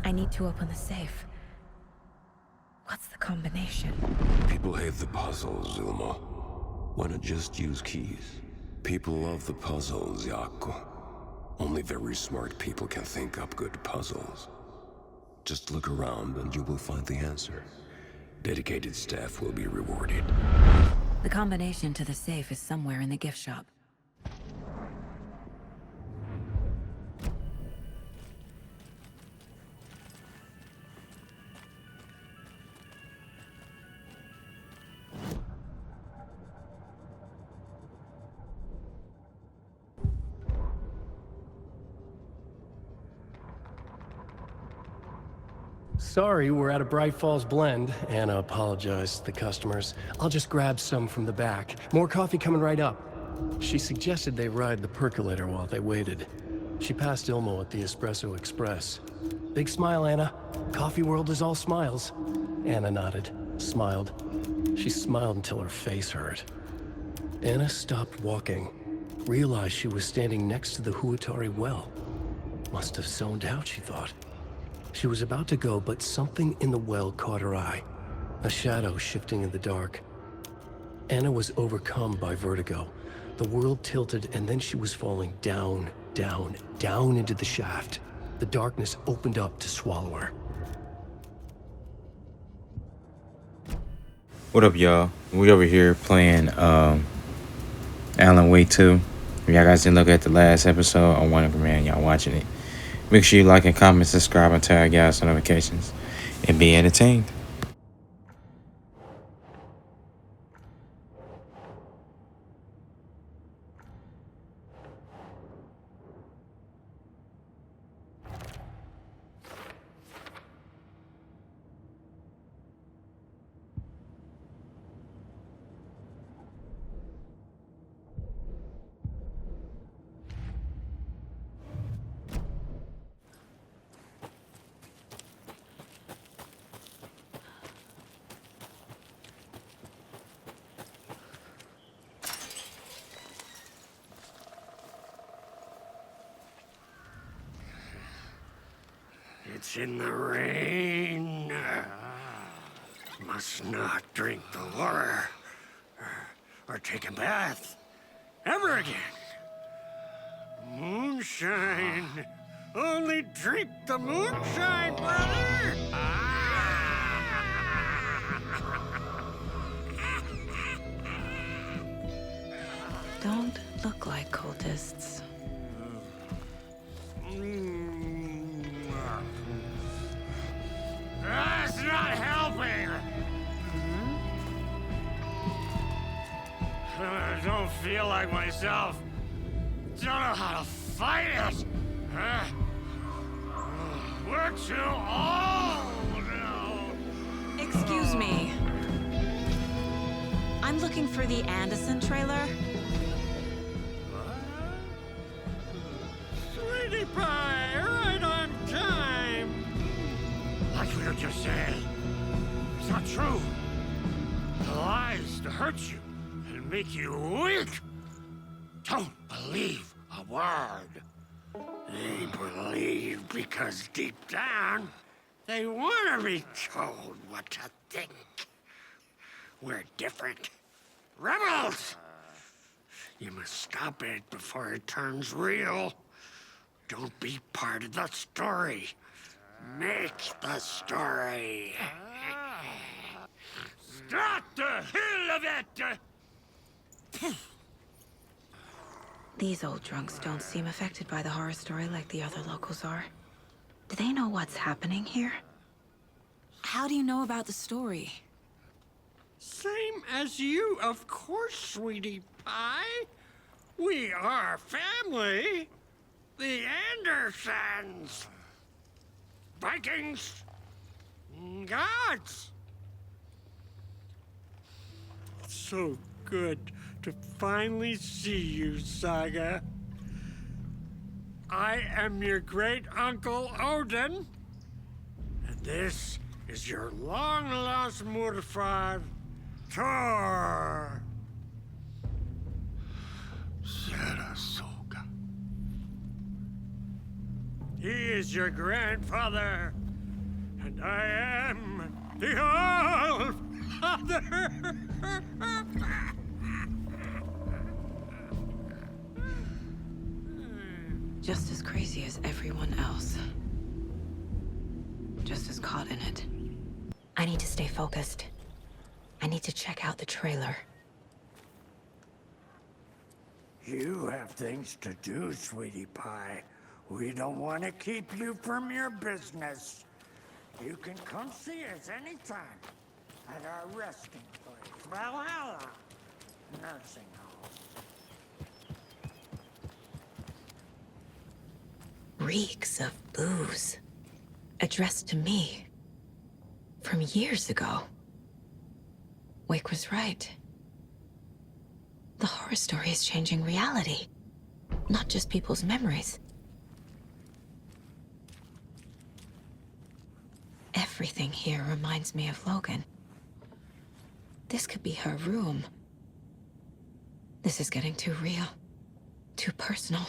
I need to open the safe. What's the combination? People hate the puzzles, Ilmo. Why not just use keys? People love the puzzles, Yaku. Only very smart people can think up good puzzles. Just look around and you will find the answer. Dedicated staff will be rewarded. The combination to the safe is somewhere in the gift shop. Sorry, we're at a Bright Falls blend. Anna apologized to the customers. I'll just grab some from the back. More coffee coming right up. She suggested they ride the percolator while they waited. She passed Ilmo at the Espresso Express. Big smile, Anna. Coffee world is all smiles. Anna nodded, smiled. She smiled until her face hurt. Anna stopped walking, realized she was standing next to the Huatari well. Must have zoned out, she thought. She was about to go, but something in the well caught her eye. A shadow shifting in the dark. Anna was overcome by vertigo. The world tilted, and then she was falling down, down, down into the shaft. The darkness opened up to swallow her. What up, y'all? We over here playing Alan Wake 2. If y'all guys didn't look at the last episode, I want to recommend y'all watching it. Make sure you like and comment, subscribe, and turn on y'all's notifications, and be entertained. It's in the rain. Must not drink the water or take a bath ever again. Moonshine. Only drink the moonshine, brother. Don't look like cultists. That's not helping. I don't feel like myself. Don't know how to fight it. We're too old now. Excuse me. I'm looking for the Anderson trailer. Sweetie pie, right on time. Like we were just saying, it's not true. The lies to hurt you and make you weak. Don't believe a word. They believe because deep down, they want to be told what to think. We're different. Rebels! You must stop it before it turns real. Don't be part of the story. Make the story. Start the hell of it! These old drunks don't seem affected by the horror story like the other locals are. Do they know what's happening here? How do you know about the story? Same as you, of course, sweetie pie. We are family. The Andersons. Vikings. Gods. So good to finally see you, Saga. I am your great uncle Odin, and this is your long-lost Murfar, Thor. Sarasota. He is your grandfather, and I am the All-Father. Just as crazy as everyone else. Just as caught in it. I need to stay focused. I need to check out the trailer. You have things to do, sweetie pie. We don't want to keep you from your business. You can come see us anytime at our resting place, Valhalla Nursing Home. Reeks of booze. Addressed to me. From years ago. Wake was right. The horror story is changing reality. Not just people's memories. Everything here reminds me of Logan. This could be her room. This is getting too real. Too personal.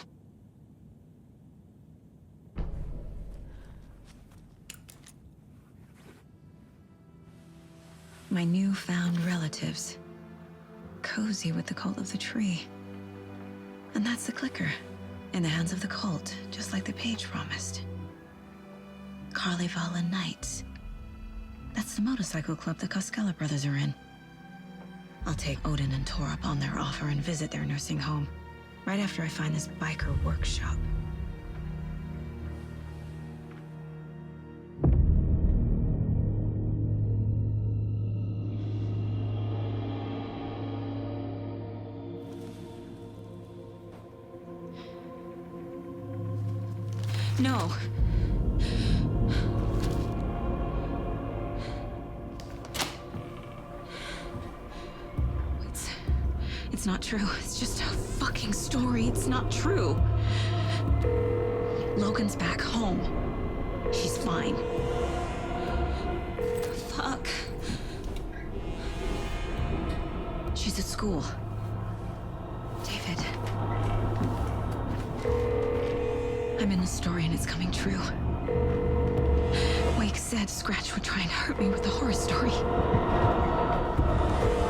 My newfound relatives. Cozy with the cult of the tree. And that's the clicker. In the hands of the cult, just like the page promised. Carnival and Knights. That's the motorcycle club the Costello brothers are in. I'll take Odin and Tor up on their offer and visit their nursing home. Right after I find this biker workshop. No. It's not true. It's just a fucking story. It's not true. Logan's back home. She's fine. Fuck. She's at school. David. I'm in the story and it's coming true. Wake said Scratch would try and hurt me with the horror story.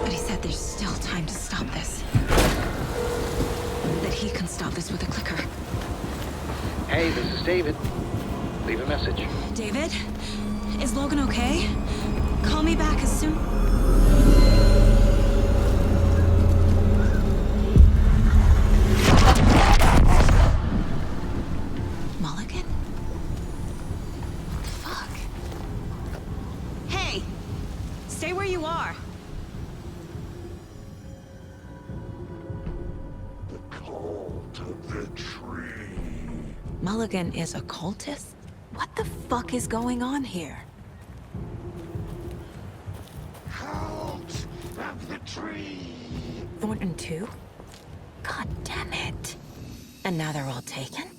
But he said there's still time to stop this. That he can stop this with a clicker. Hey, this is David. Leave a message. David? Is Logan okay? Call me back as soon... Mulligan? What the fuck? Hey! Stay where you are! Mulligan is a cultist? What the fuck is going on here? Cult of the tree! Thornton too? God damn it. And now they're all taken?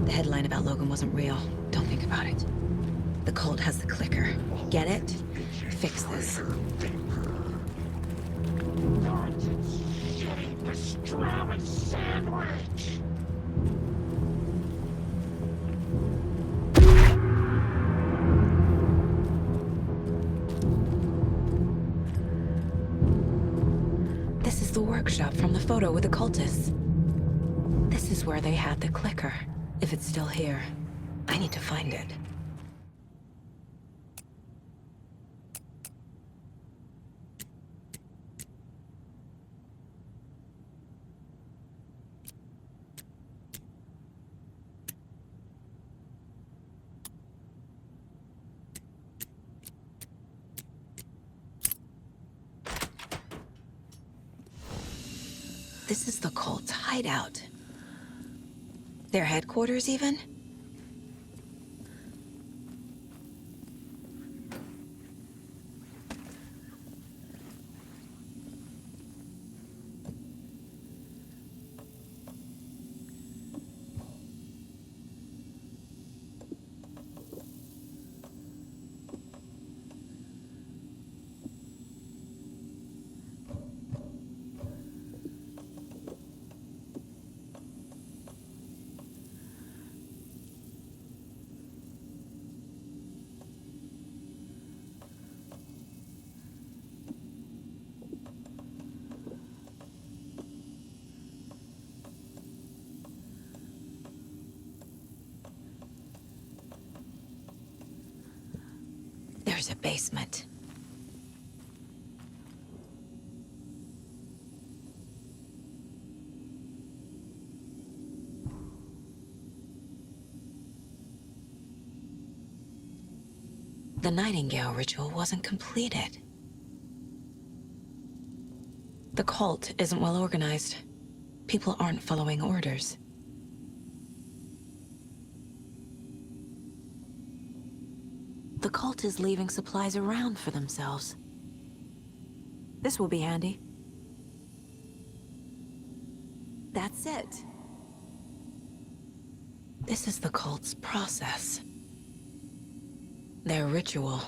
The headline about Logan wasn't real. Don't think about it. The cult has the clicker. Get it? Fix this. Pastrami sandwich! This is the workshop from the photo with the cultists. This is where they had the clicker. If it's still here, I need to find it. This is the cult's hideout. Their headquarters, even? There's a basement. The Nightingale ritual wasn't completed. The cult isn't well organized. People aren't following orders. The cult is leaving supplies around for themselves. This will be handy. That's it. This is the cult's process. Their ritual.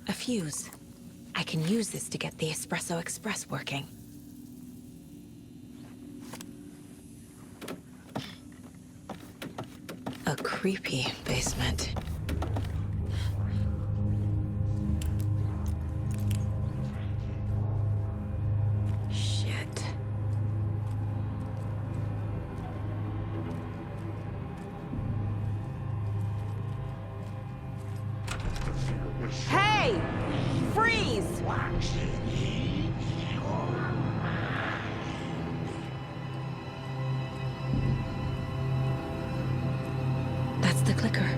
A fuse. I can use this to get the Espresso Express working. A creepy basement. Shit. Hey! Freeze! That's the clicker.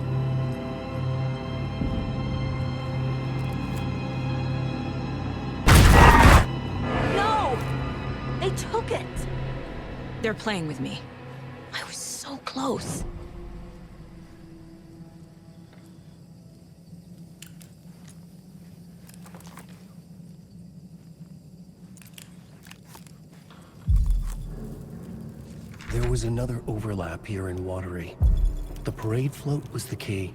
No! They took it! They're playing with me. I was so close. There was another overlap here in Watery. The parade float was the key.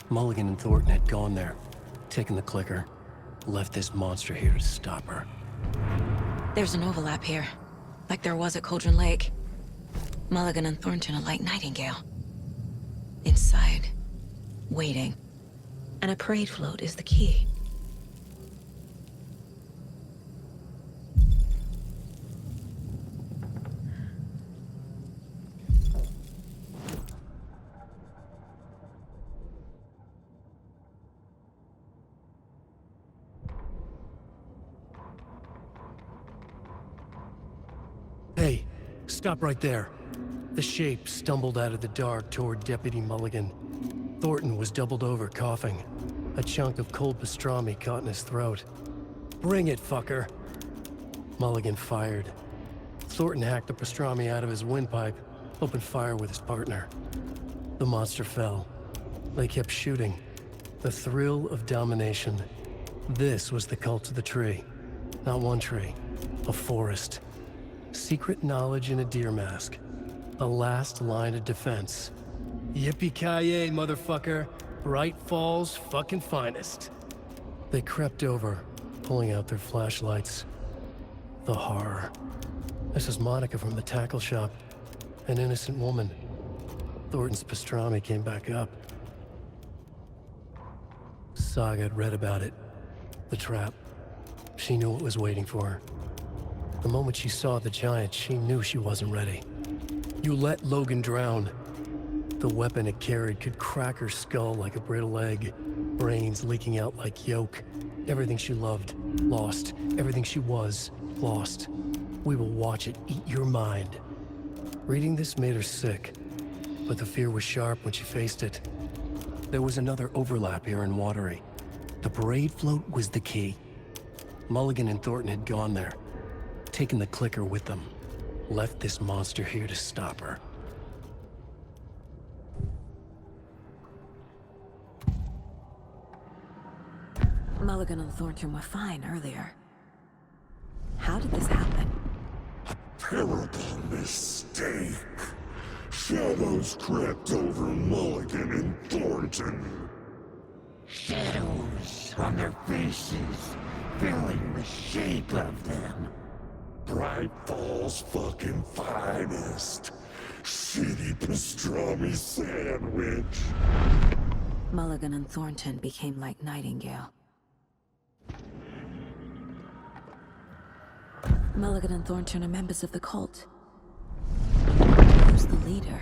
Mulligan and Thornton had gone there, taken the clicker, left this monster here to stop her. There's an overlap here, like there was at Cauldron Lake. Mulligan and Thornton are like Nightingale. Inside, waiting. And a parade float is the key. Hey, stop right there. The shape stumbled out of the dark toward Deputy Mulligan. Thornton was doubled over, coughing. A chunk of cold pastrami caught in his throat. Bring it, fucker! Mulligan fired. Thornton hacked the pastrami out of his windpipe, opened fire with his partner. The monster fell. They kept shooting. The thrill of domination. This was the cult of the tree. Not one tree, a forest. Secret knowledge in a deer mask. A last line of defense. Yippee-ki-yay, motherfucker. Bright Falls' fucking finest. They crept over, pulling out their flashlights. The horror. This is Monica from the tackle shop. An innocent woman. Thornton's pastrami came back up. Saga had read about it. The trap. She knew what was waiting for her. The moment she saw the giant, she knew she wasn't ready. You let Logan drown. The weapon it carried could crack her skull like a brittle egg. Brains leaking out like yolk. Everything she loved, lost. Everything she was, lost. We will watch it eat your mind. Reading this made her sick, but the fear was sharp when she faced it. There was another overlap here in Watery. The parade float was the key. Mulligan and Thornton had gone there, taken the clicker with them, left this monster here to stop her. Mulligan and Thornton were fine earlier. How did this happen? Terrible mistake. Shadows crept over Mulligan and Thornton. Shadows on their faces, filling the shape of them. Bright Falls fucking finest. Shitty pastrami sandwich. Mulligan and Thornton became like Nightingale. Mulligan and Thornton are members of the cult. Who's the leader?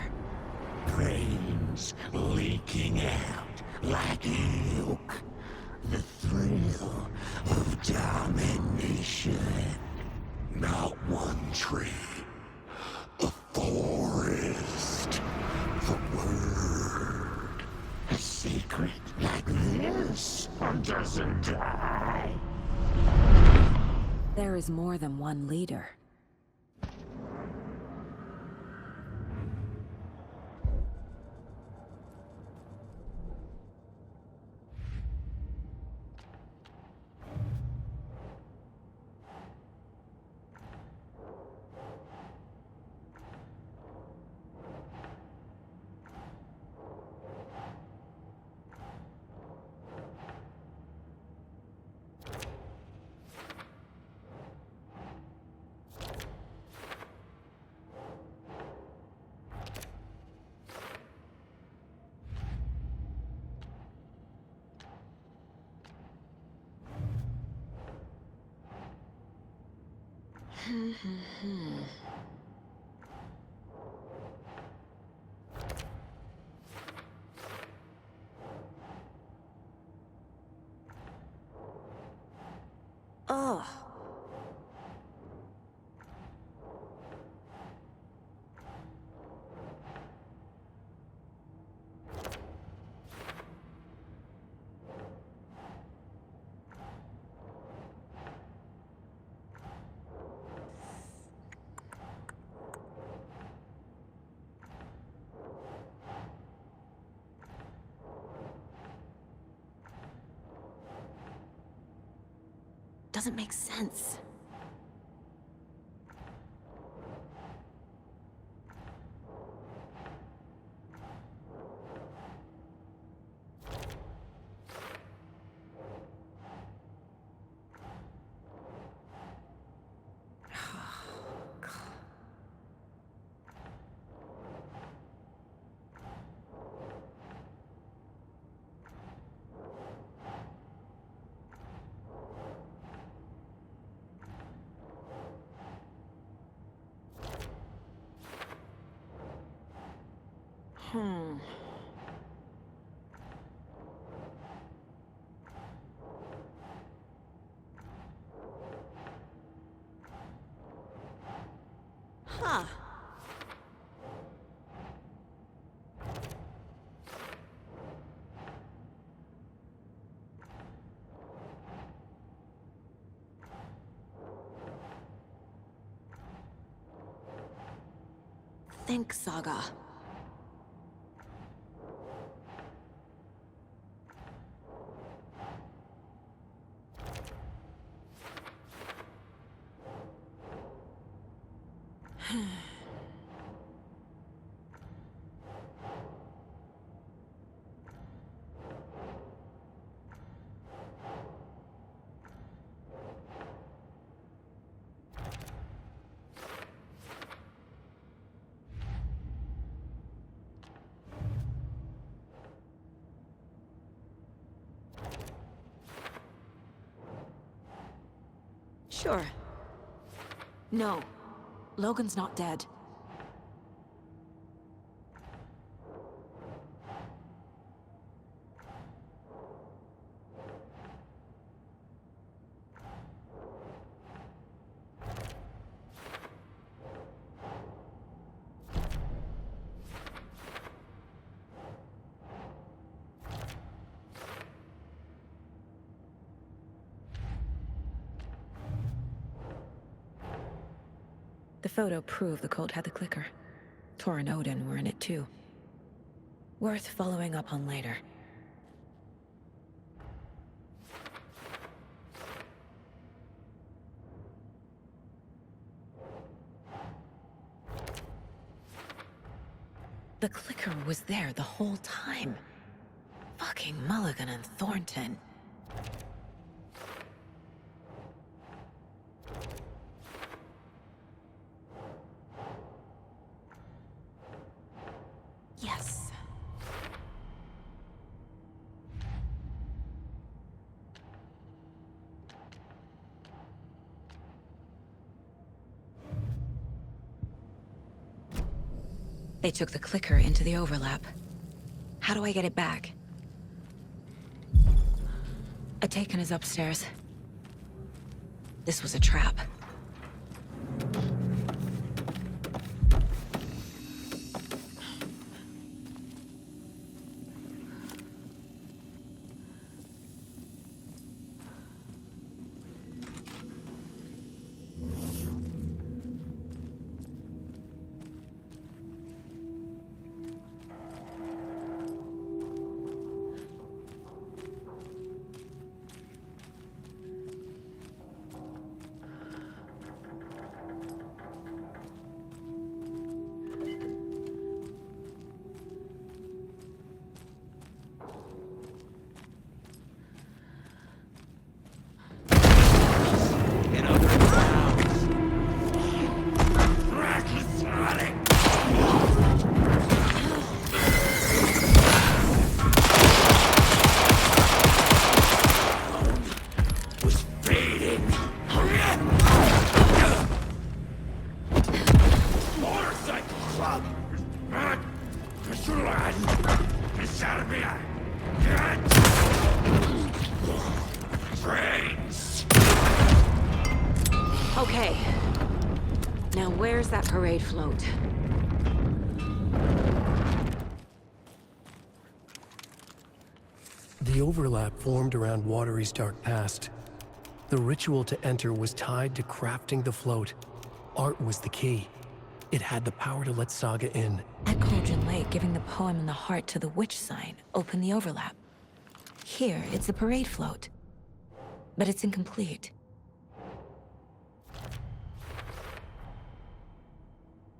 Brains leaking out like milk. The thrill of domination. Not one tree. A forest. The word. A secret like this doesn't die. There is more than one leader. Ugh. Doesn't make sense. Huh. Think, Saga. Sure. No. Logan's not dead. The photo proved the cult had the clicker. Tor and Odin were in it too. Worth following up on later. The clicker was there the whole time. Fucking Mulligan and Thornton. Yes. They took the clicker into the overlap. How do I get it back? Atakan is upstairs. This was a trap. Okay. Now where's that parade float? The overlap formed around Watery's dark past. The ritual to enter was tied to crafting the float. Art was the key. It had the power to let Saga in. At Cauldron Lake, giving the poem and the heart to the witch sign opened the overlap. Here, it's the parade float. But it's incomplete.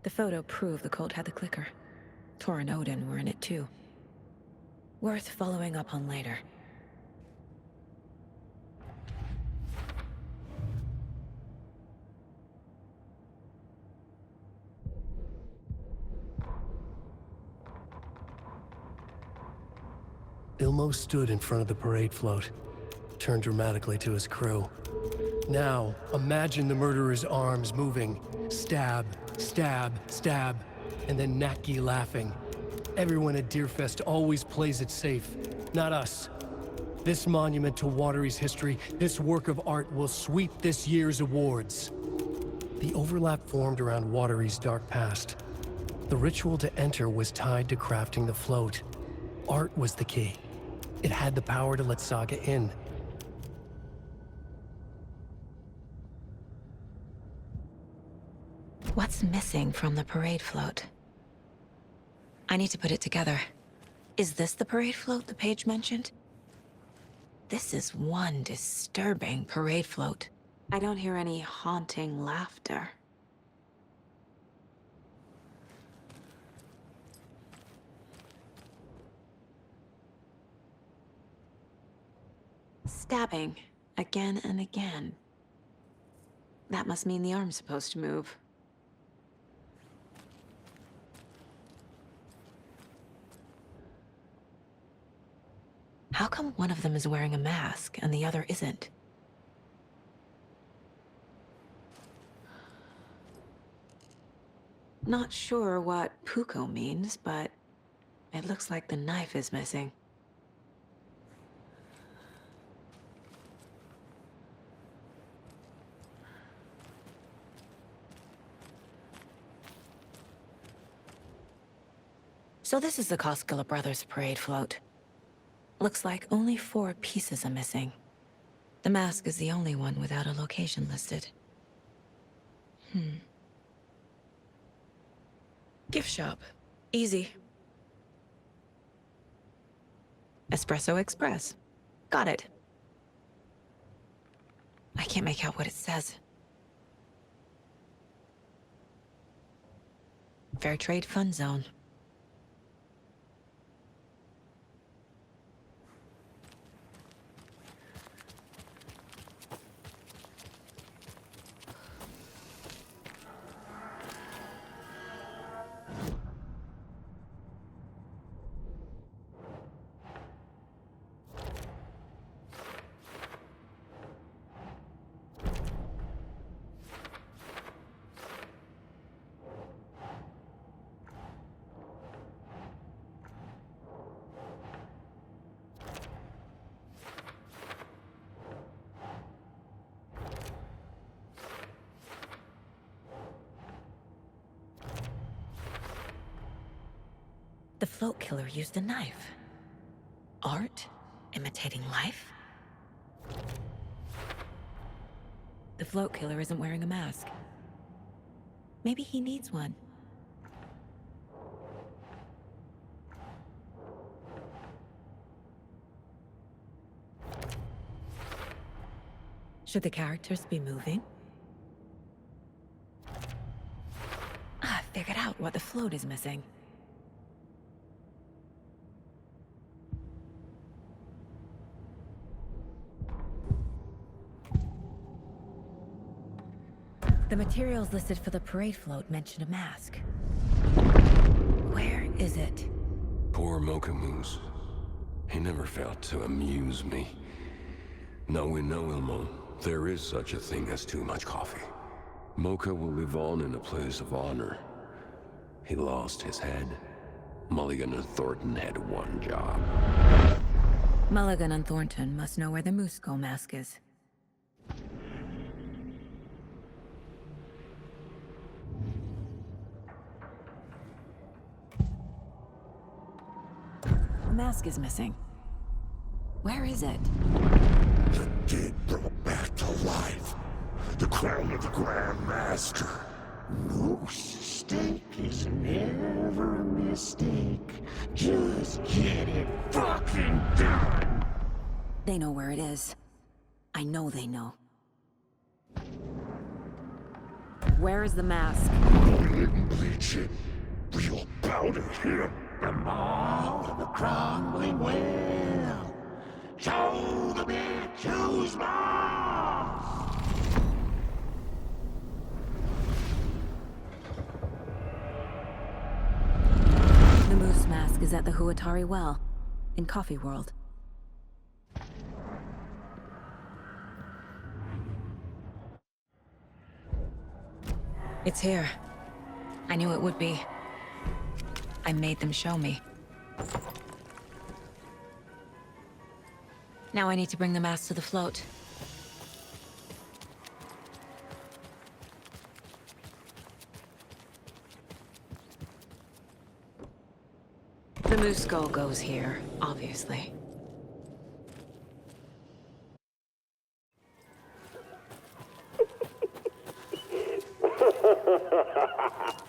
The photo proved the cult had the clicker. Tor and Odin were in it too. Worth following up on later. Ilmo stood in front of the parade float, turned dramatically to his crew. Now, imagine the murderer's arms moving. Stab, stab, stab, and then Natki laughing. Everyone at Deerfest always plays it safe, not us. This monument to Watery's history, this work of art will sweep this year's awards. The overlap formed around Watery's dark past. The ritual to enter was tied to crafting the float. Art was the key. It had the power to let Saga in. What's missing from the parade float? I need to put it together. Is this the parade float the page mentioned? This is one disturbing parade float. I don't hear any haunting laughter. Stabbing, again and again. That must mean the arm's supposed to move. How come one of them is wearing a mask and the other isn't? Not sure what Puko means, but it looks like the knife is missing. So this is the Koskela Brothers parade float. Looks like only 4 pieces are missing. The mask is the only one without a location listed. Gift shop. Easy. Espresso Express. Got it. I can't make out what it says. Fair Trade Fund Zone. The float killer used a knife. Art? Imitating life? The float killer isn't wearing a mask. Maybe he needs one. Should the characters be moving? I figured out what the float is missing. The materials listed for the parade float mention a mask. Where is it? Poor Mocha Moose. He never failed to amuse me. Now we know, Ilmo, there is such a thing as too much coffee. Mocha will live on in a place of honor. He lost his head. Mulligan and Thornton had one job. Mulligan and Thornton must know where the Moose Skull mask is. The mask is missing. Where is it? The dead brought back to life. The crown of the Grand Master. Moose steak is never a mistake. Just get it fucking done. They know where it is. I know they know. Where is the mask? We didn't bleach it. Real powder here. The mall of the crumbling well. Show the bitch who's boss. The moose mask is at the Huatari Well, in Coffee World. It's here. I knew it would be. I made them show me. Now I need to bring the mask to the float. The moose skull goes here, obviously.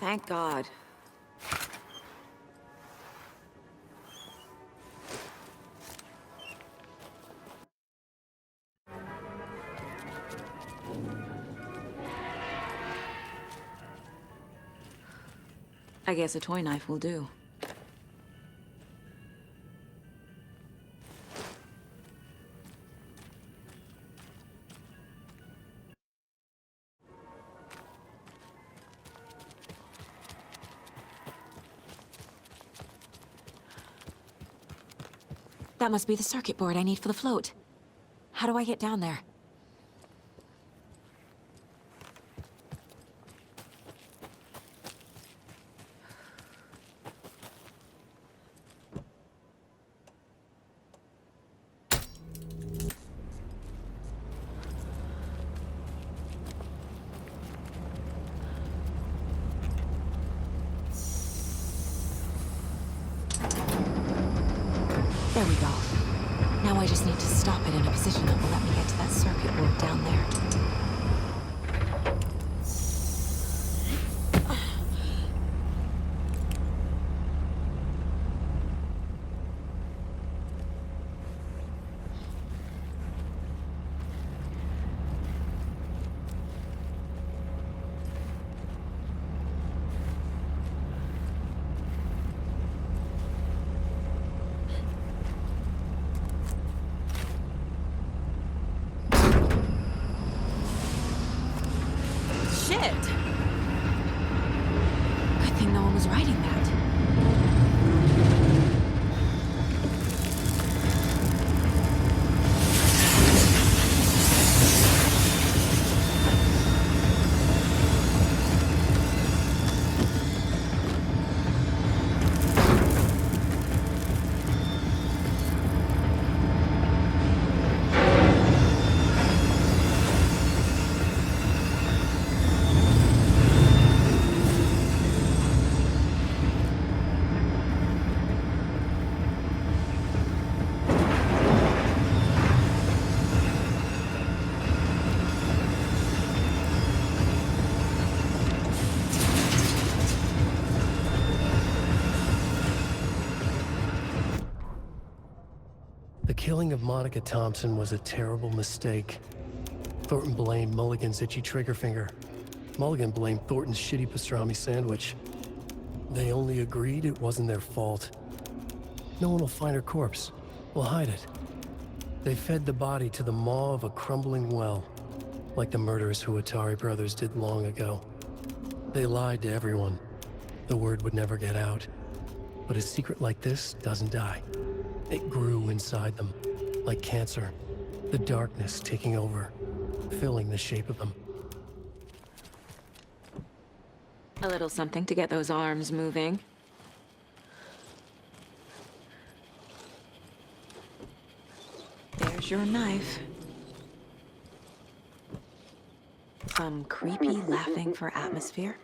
Thank God. I guess a toy knife will do. That must be the circuit board I need for the float. How do I get down there? There we go. Now I just need to stop it in a position that will let me get to that circuit board down there. Shit! Good thing no one was writing that. The killing of Monica Thompson was a terrible mistake. Thornton blamed Mulligan's itchy trigger finger. Mulligan blamed Thornton's shitty pastrami sandwich. They only agreed it wasn't their fault. No one will find her corpse. We'll hide it. They fed the body to the maw of a crumbling well, like the murderous Huatari brothers did long ago. They lied to everyone. The word would never get out. But a secret like this doesn't die. It grew inside them, like cancer, the darkness taking over, filling the shape of them. A little something to get those arms moving. There's your knife. Some creepy laughing for atmosphere.